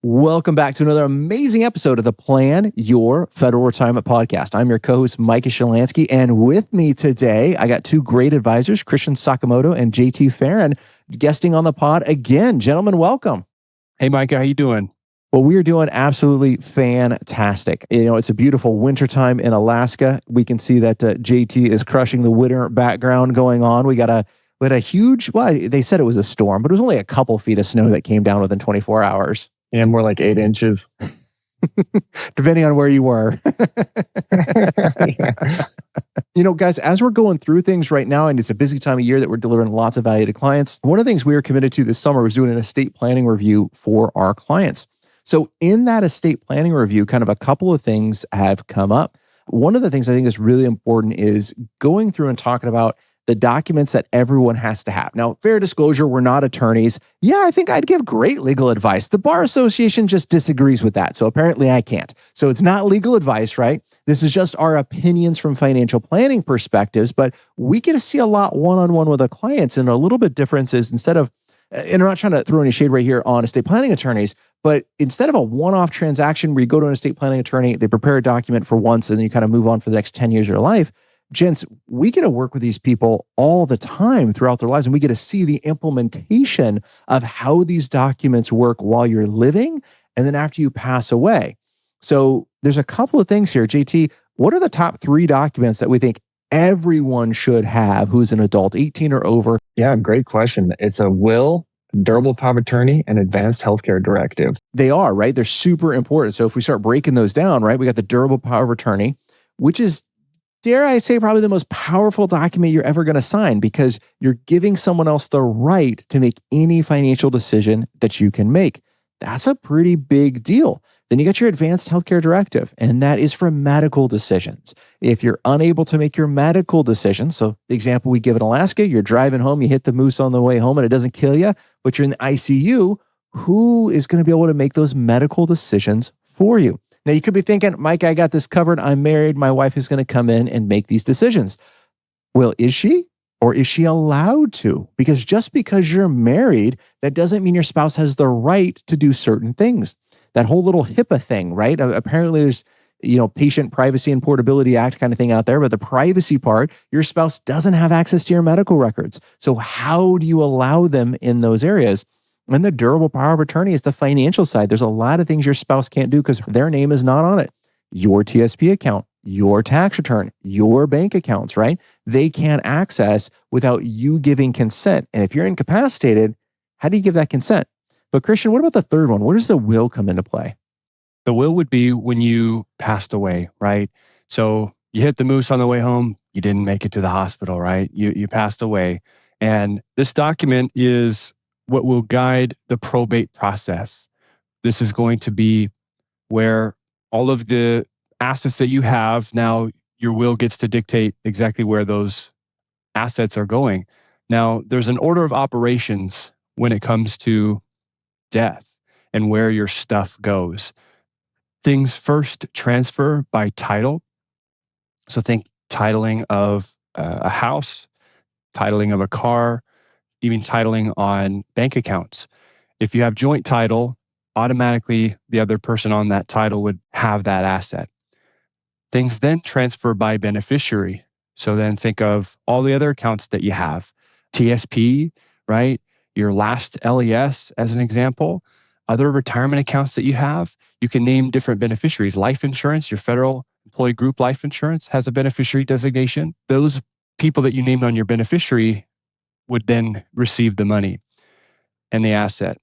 Welcome back to another amazing episode of the Plan Your Federal Retirement Podcast. I'm your co-host, Micah Shilanski, and with me today, I got two great advisors, Christian Sakamoto and JT Farron, guesting on the pod again. Gentlemen, welcome. Hey, Micah, how you doing? Well, we are doing absolutely fantastic. It's a beautiful wintertime in Alaska. We can see that JT is crushing the winter background going on. We had a huge, well, they said it was a storm, but it was only a couple feet of snow that came down within 24 hours. Yeah, more like 8 inches. Depending on where you were. Yeah. Guys, as we're going through things right now, and it's a busy time of year that we're delivering lots of value to clients, one of the things we were committed to this summer was doing an estate planning review for our clients. So in that estate planning review, kind of a couple of things have come up. One of the things I think is really important is going through and talking about the documents that everyone has to have. Now, fair disclosure, we're not attorneys. Yeah, I think I'd give great legal advice. The Bar Association just disagrees with that. So apparently I can't. So it's not legal advice, right? This is just our opinions from financial planning perspectives, but we get to see a lot one-on-one with our clients, and a little bit difference is instead of, and I'm not trying to throw any shade right here on estate planning attorneys, but instead of a one-off transaction where you go to an estate planning attorney, they prepare a document for once, and then you kind of move on for the next 10 years of your life, gents, we get to work with these people all the time throughout their lives, and we get to see the implementation of how these documents work while you're living and then after you pass away. So there's a couple of things here. JT, what are the top 3 documents that we think everyone should have who's an adult, 18 or over? Yeah, great question. It's a will, durable power of attorney, and Advanced Health Care Directive. They are, right? They're super important. So if we start breaking those down, right, we got the durable power of attorney, which is, dare I say, probably the most powerful document you're ever going to sign, because you're giving someone else the right to make any financial decision that you can make. That's a pretty big deal. Then you got your Advanced Health Care Directive, and that is for medical decisions. If you're unable to make your medical decisions, so the example we give in Alaska, you're driving home, you hit the moose on the way home and it doesn't kill you, but you're in the ICU, who is going to be able to make those medical decisions for you? Now, you could be thinking, Mike, I got this covered. I'm married. My wife is going to come in and make these decisions. Well, is she? Or is she allowed to? Because just because you're married, that doesn't mean your spouse has the right to do certain things. That whole little HIPAA thing, right? Apparently there's, Patient Privacy and Portability Act kind of thing out there, but the privacy part, your spouse doesn't have access to your medical records. So how do you allow them in those areas? And the durable power of attorney is the financial side. There's a lot of things your spouse can't do because their name is not on it. Your TSP account, your tax return, your bank accounts, right? They can't access without you giving consent. And if you're incapacitated, how do you give that consent? But Christian, what about the third one? Where does the will come into play? The will would be when you passed away, right? So you hit the moose on the way home, you didn't make it to the hospital, right? You passed away. And this document is what will guide the probate process. This is going to be where all of the assets that you have, now your will gets to dictate exactly where those assets are going. Now, there's an order of operations when it comes to death and where your stuff goes. Things first transfer by title. So think titling of a house, titling of a car, even titling on bank accounts. If you have joint title, automatically the other person on that title would have that asset. Things then transfer by beneficiary. So then think of all the other accounts that you have. TSP, right? Your last LES as an example. Other retirement accounts that you have, you can name different beneficiaries. Life insurance, your federal employee group life insurance has a beneficiary designation. Those people that you named on your beneficiary would then receive the money and the asset.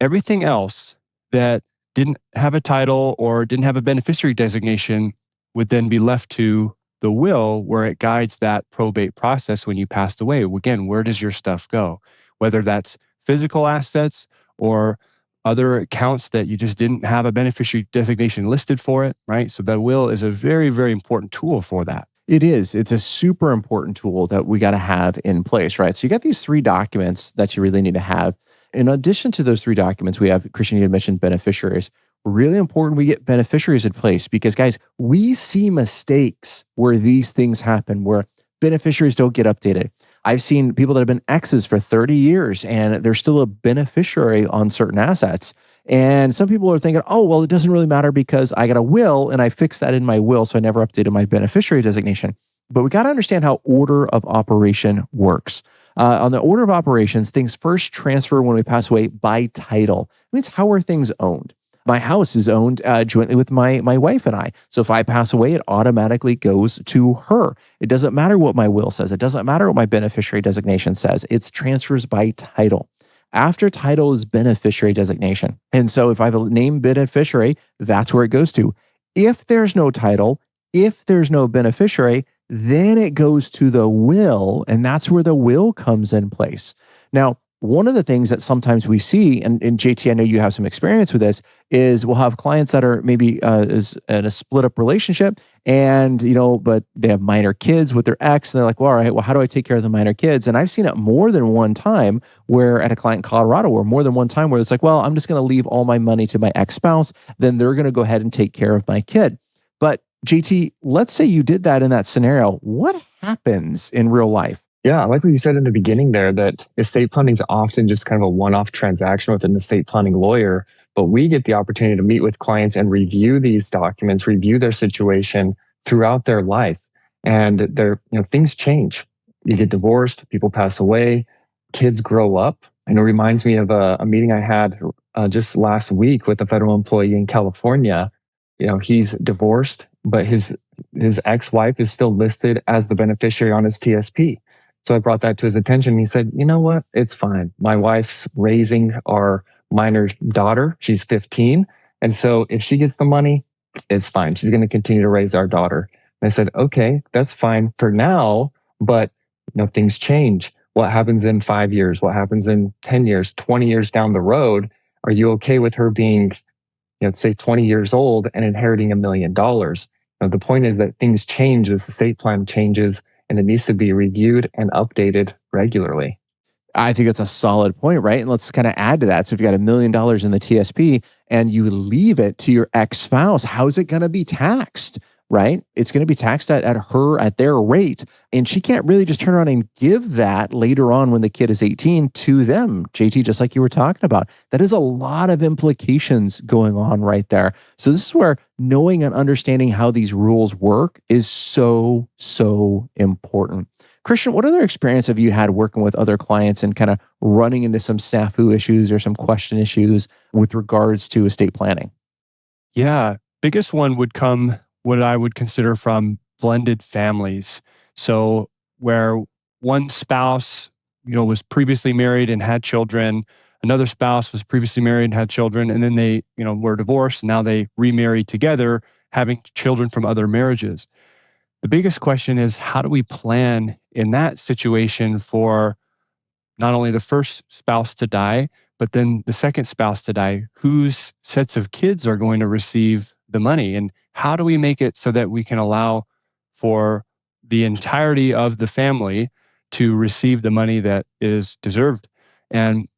Everything else that didn't have a title or didn't have a beneficiary designation would then be left to the will, where it guides that probate process when you passed away. Again, where does your stuff go? Whether that's physical assets or other accounts that you just didn't have a beneficiary designation listed for it, right? So that will is a very, very important tool for that. It is. It's a super important tool that we got to have in place, right? So you got these 3 documents that you really need to have. In addition to those 3 documents, we have, Christian, you had mentioned beneficiaries. Really important we get beneficiaries in place because, guys, we see mistakes where these things happen, where beneficiaries don't get updated. I've seen people that have been exes for 30 years and they're still a beneficiary on certain assets. And some people are thinking, oh, well, it doesn't really matter because I got a will and I fixed that in my will. So I never updated my beneficiary designation. But we got to understand how order of operation works. On the order of operations, things first transfer when we pass away by title. It means how are things owned? My house is owned jointly with my wife and I. So if I pass away, it automatically goes to her. It doesn't matter what my will says. It doesn't matter what my beneficiary designation says. It's transfers by title. After title is beneficiary designation. And so if I have a named beneficiary, that's where it goes to. If there's no title, if there's no beneficiary, then it goes to the will, and that's where the will comes in place. Now, one of the things that sometimes we see, and JT, I know you have some experience with this, is we'll have clients that are maybe is in a split up relationship, and but they have minor kids with their ex, and they're like, well, all right, well, how do I take care of the minor kids? And I've seen it more than one time where at a client in Colorado, where more than one time where it's like, well, I'm just going to leave all my money to my ex-spouse, then they're going to go ahead and take care of my kid. But JT, let's say you did that in that scenario. What happens in real life? Yeah, like what you said in the beginning there, that estate planning is often just kind of a one-off transaction with an estate planning lawyer, but we get the opportunity to meet with clients and review these documents, review their situation throughout their life. And things change. You get divorced, people pass away, kids grow up. And it reminds me of a meeting I had just last week with a federal employee in California. He's divorced, but his ex-wife is still listed as the beneficiary on his TSP. So I brought that to his attention. He said, you know what? It's fine. My wife's raising our minor daughter. She's 15. And so if she gets the money, it's fine. She's going to continue to raise our daughter. And I said, okay, that's fine for now, but things change. What happens in 5 years? What happens in 10 years, 20 years down the road? Are you okay with her being, say 20 years old and inheriting $1 million? The point is that things change, this estate plan changes, and it needs to be reviewed and updated regularly. I think that's a solid point, right? And let's kind of add to that. So if you got $1 million in the TSP and you leave it to your ex-spouse, how's it going to be taxed? Right? It's going to be taxed at their rate. And she can't really just turn around and give that later on when the kid is 18 to them. JT, just like you were talking about, that is a lot of implications going on right there. So this is where knowing and understanding how these rules work is so, so important. Christian, what other experience have you had working with other clients and kind of running into some snafu issues or some question issues with regards to estate planning? Yeah, biggest one would come what I would consider from blended families. So where one spouse, was previously married and had children, another spouse was previously married and had children, and then they, were divorced, and now they remarried together, having children from other marriages. The biggest question is, how do we plan in that situation for not only the first spouse to die, but then the second spouse to die? Whose sets of kids are going to receive the money? And how do we make it so that we can allow for the entirety of the family to receive the money that is deserved? And,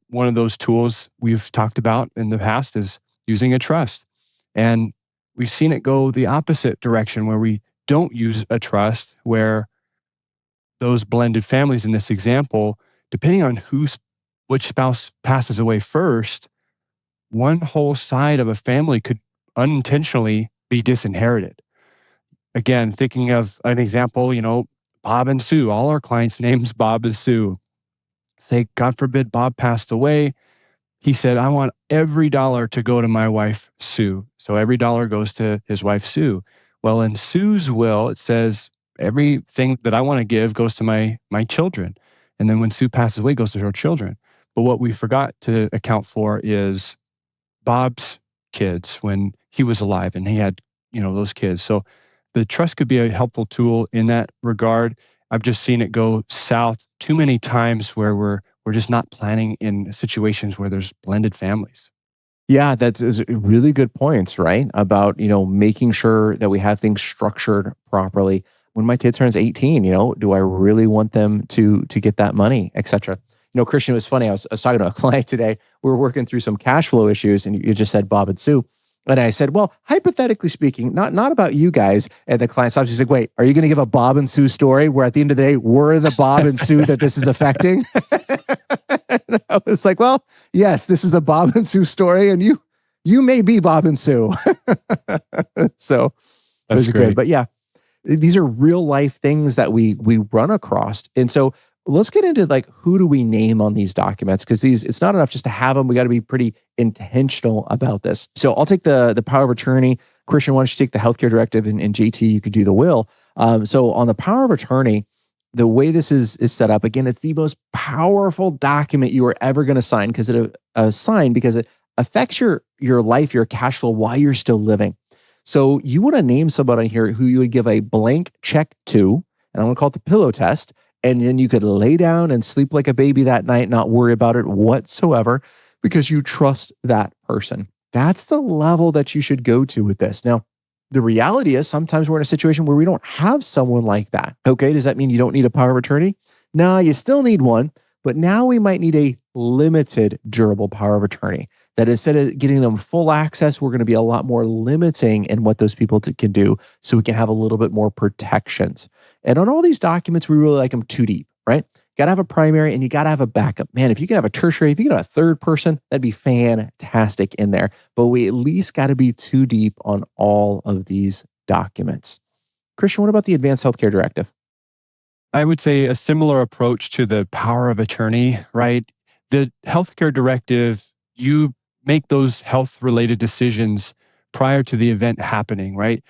one of those tools we've talked about in the past is using a trust. And we've seen it go the opposite direction where we don't use a trust, where those blended families in this example, depending on which spouse passes away first, one whole side of a family could unintentionally be disinherited. Again, thinking of an example, Bob and Sue, all our clients' names Bob and Sue. Say, God forbid, Bob passed away. He said, I want every dollar to go to my wife, Sue. So every dollar goes to his wife, Sue. Well, in Sue's will, it says everything that I want to give goes to my children. And then when Sue passes away, it goes to her children. But what we forgot to account for is Bob's kids when he was alive and he had, those kids. So the trust could be a helpful tool in that regard. I've just seen it go south too many times where we're just not planning in situations where there's blended families. Yeah, is really good points, right? About, making sure that we have things structured properly. When my kid turns 18, do I really want them to get that money, et cetera? Christian, it was funny. I was talking to a client today. We were working through some cash flow issues, and you just said Bob and Sue. And I said, well, hypothetically speaking, not about you guys. And the client stops. He's like, wait, are you going to give a Bob and Sue story where at the end of the day, we're the Bob and Sue that this is affecting? And I was like, well, yes, this is a Bob and Sue story, and you may be Bob and Sue. So it That's was good. great. But yeah, these are real life things that we run across. And so let's get into like, who do we name on these documents? Because it's not enough just to have them. We got to be pretty intentional about this. So I'll take the power of attorney. Christian, why don't you take the healthcare directive, and JT, you could do the will. So on the power of attorney, the way this is set up, again, it's the most powerful document you are ever going to sign, because it affects your life, your cash flow while you're still living. So you want to name somebody here who you would give a blank check to, and I'm going to call it the pillow test. And then you could lay down and sleep like a baby that night, not worry about it whatsoever, because you trust that person. That's the level that you should go to with this. Now, the reality is sometimes we're in a situation where we don't have someone like that. Okay, does that mean you don't need a power of attorney? No, you still need one, but now we might need a limited durable power of attorney. That instead of getting them full access, we're going to be a lot more limiting in what those people can do, so we can have a little bit more protections. And on all these documents, we really like them too deep, right? Got to have a primary and you got to have a backup. Man, if you can have a tertiary, if you can have a third person, that'd be fantastic in there. But we at least got to be too deep on all of these documents. Christian, what about the Advanced Health Care Directive? I would say a similar approach to the power of attorney, right? The healthcare directive, you make those health related decisions prior to the event happening, right?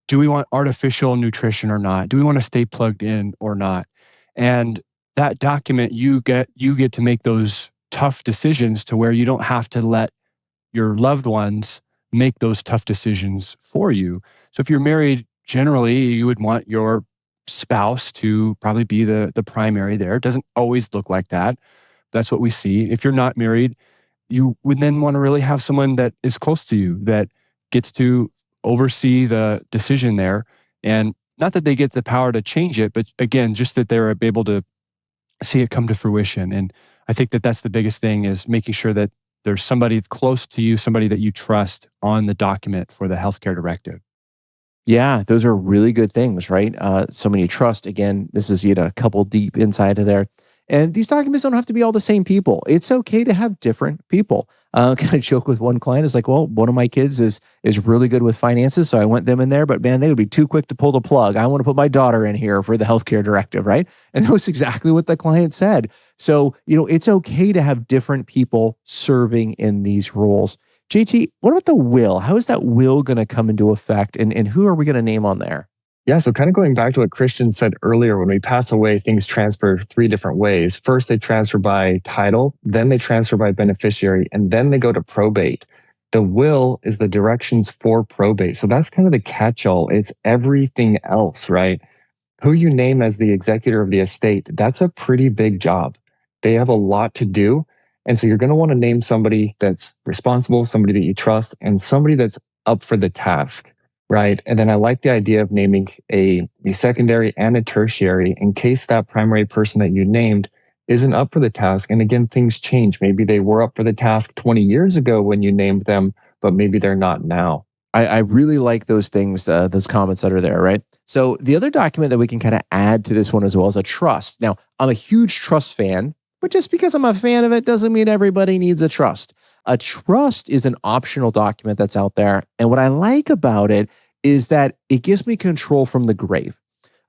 Do we want artificial nutrition or not? Do we want to stay plugged in or not? And that document, you get to make those tough decisions to where you don't have to let your loved ones make those tough decisions for you. So if you're married, generally you would want your spouse to probably be the primary there. It doesn't always look like that. That's what we see. If you're not married, you would then want to really have someone that is close to you, that gets to oversee the decision there. And not that they get the power to change it, but again, just that they're able to see it come to fruition. And I think that that's the biggest thing, is making sure that there's somebody close to you, somebody that you trust on the document for the healthcare directive. Yeah, those are really good things, right? Somebody you trust. Again, this is a couple deep inside of there. And these documents don't have to be all the same people. It's okay to have different people. Kind of joke with one client is like, well, one of my kids is really good with finances, so I went them in there, but man, they would be too quick to pull the plug. I want to put my daughter in here for the healthcare directive, right? And that was exactly what the client said. So, it's okay to have different people serving in these roles. JT, what about the will? How is that will going to come into effect, and who are we going to name on there? Yeah, so kind of going back to what Christian said earlier, when we pass away, things transfer three different ways. First, they transfer by title, then they transfer by beneficiary, and then they go to probate. The will is the directions for probate. So that's kind of the catch-all. It's everything else, right? Who you name as the executor of the estate, that's a pretty big job. They have a lot to do. And so you're going to want to name somebody that's responsible, somebody that you trust, and somebody that's up for the task, right? And then I like the idea of naming a secondary and a tertiary in case that primary person that you named isn't up for the task. And again, things change. Maybe they were up for the task 20 years ago when you named them, but maybe they're not now. I really like those things, those comments that are there, right? So the other document that we can kind of add to this one as well is a trust. Now, I'm a huge trust fan, but just because I'm a fan of it doesn't mean everybody needs a trust. A trust is an optional document that's out there. And what I like about it is that it gives me control from the grave.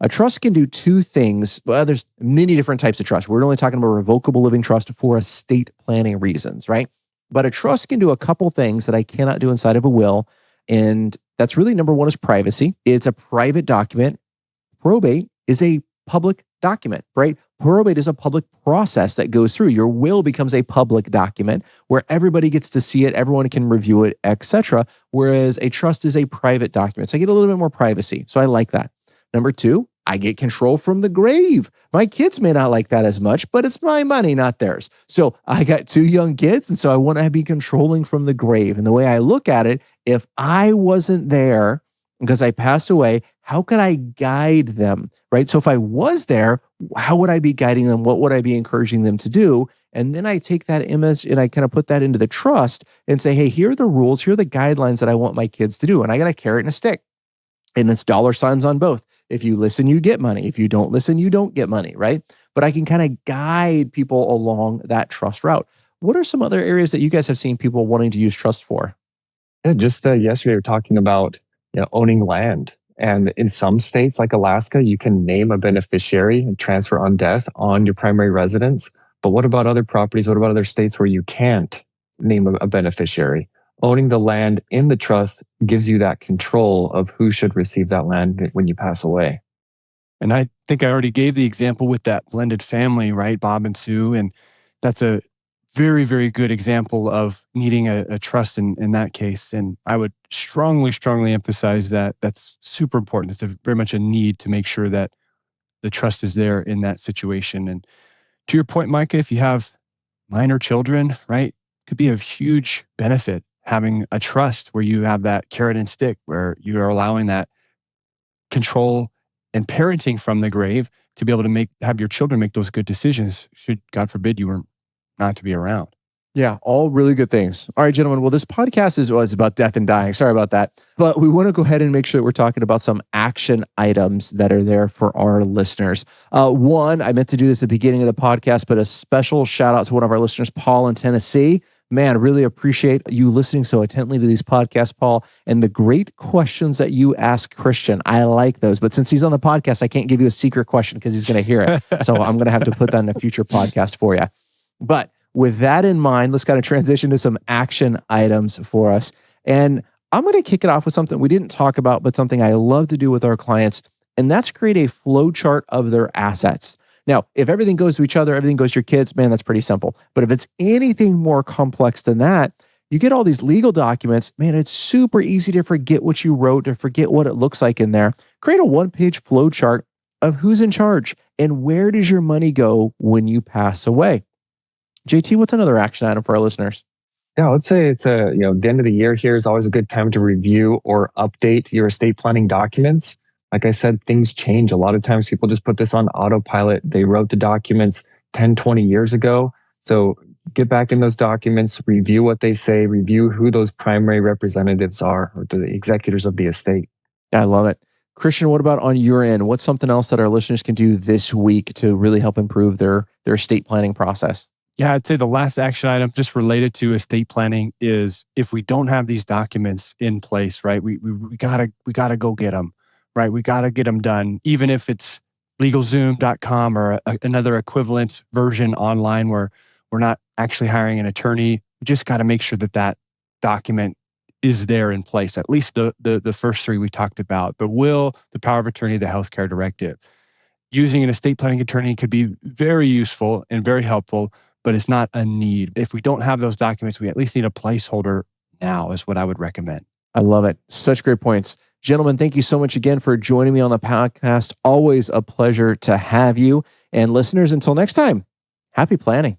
A trust can do two things. Well, there's many different types of trust. We're only talking about revocable living trust for estate planning reasons, right? But a trust can do a couple things that I cannot do inside of a will. And that's really, number one is privacy. It's a private document. Probate is a public document, right? Probate is a public process that goes through. Your will becomes a public document where everybody gets to see it, everyone can review it, etc. Whereas a trust is a private document. So I get a little bit more privacy. So I like that. Number two, I get control from the grave. My kids may not like that as much, but it's my money, not theirs. So I got two young kids, and so I want to be controlling from the grave. And the way I look at it, if I wasn't there because I passed away, how could I guide them, right? So if I was there, how would I be guiding them? What would I be encouraging them to do? And then I take that image and I kind of put that into the trust and say, hey, here are the rules, here are the guidelines that I want my kids to do. And I got a carrot and a stick. And it's dollar signs on both. If you listen, you get money. If you don't listen, you don't get money, right? But I can kind of guide people along that trust route. What are some other areas that you guys have seen people wanting to use trust for? Yeah, just yesterday we were talking about owning land, and in some states like Alaska, you can name a beneficiary and transfer on death on your primary residence. But what about other properties? What about other states where you can't name a beneficiary? Owning the land in the trust gives you that control of who should receive that land when you pass away. And I think I already gave the example with that blended family, right? Bob and Sue. And that's a very, very good example of needing a trust in that case. And I would strongly, strongly emphasize that that's super important. It's very much a need to make sure that the trust is there in that situation. And to your point, Micah, if you have minor children, right, could be of huge benefit having a trust where you have that carrot and stick, where you are allowing that control and parenting from the grave to be able to have your children make those good decisions should, God forbid, you were not to be around. Yeah, all really good things. All right, gentlemen. Well, this podcast was about death and dying. Sorry about that. But we want to go ahead and make sure that we're talking about some action items that are there for our listeners. One, I meant to do this at the beginning of the podcast, but a special shout out to one of our listeners, Paul in Tennessee. Man, really appreciate you listening so intently to these podcasts, Paul, and the great questions that you ask Christian. I like those. But since he's on the podcast, I can't give you a secret question because he's going to hear it. So I'm going to have to put that in a future podcast for you. But with that in mind, let's kind of transition to some action items for us. And I'm going to kick it off with something we didn't talk about, but something I love to do with our clients, and that's create a flow chart of their assets. Now, if everything goes to each other, everything goes to your kids, man, that's pretty simple. But if it's anything more complex than that, you get all these legal documents, man, it's super easy to forget what you wrote, to forget what it looks like in there. Create a one-page flow chart of who's in charge and where does your money go when you pass away. JT, what's another action item for our listeners? Yeah, I would say it's the end of the year here is always a good time to review or update your estate planning documents. Like I said, things change. A lot of times people just put this on autopilot. They wrote the documents 10, 20 years ago. So get back in those documents, review what they say, review who those primary representatives are or the executors of the estate. Yeah, I love it. Christian, what about on your end? What's something else that our listeners can do this week to really help improve their estate planning process? Yeah, I'd say the last action item just related to estate planning is if we don't have these documents in place, right? We gotta go get them, right? We gotta get them done, even if it's LegalZoom.com or another equivalent version online where we're not actually hiring an attorney. We just got to make sure that that document is there in place. At least the first three we talked about: the will, the power of attorney, the healthcare directive. Using an estate planning attorney could be very useful and very helpful, but it's not a need. If we don't have those documents, we at least need a placeholder now, is what I would recommend. I love it. Such great points. Gentlemen, thank you so much again for joining me on the podcast. Always a pleasure to have you. And listeners, until next time, happy planning.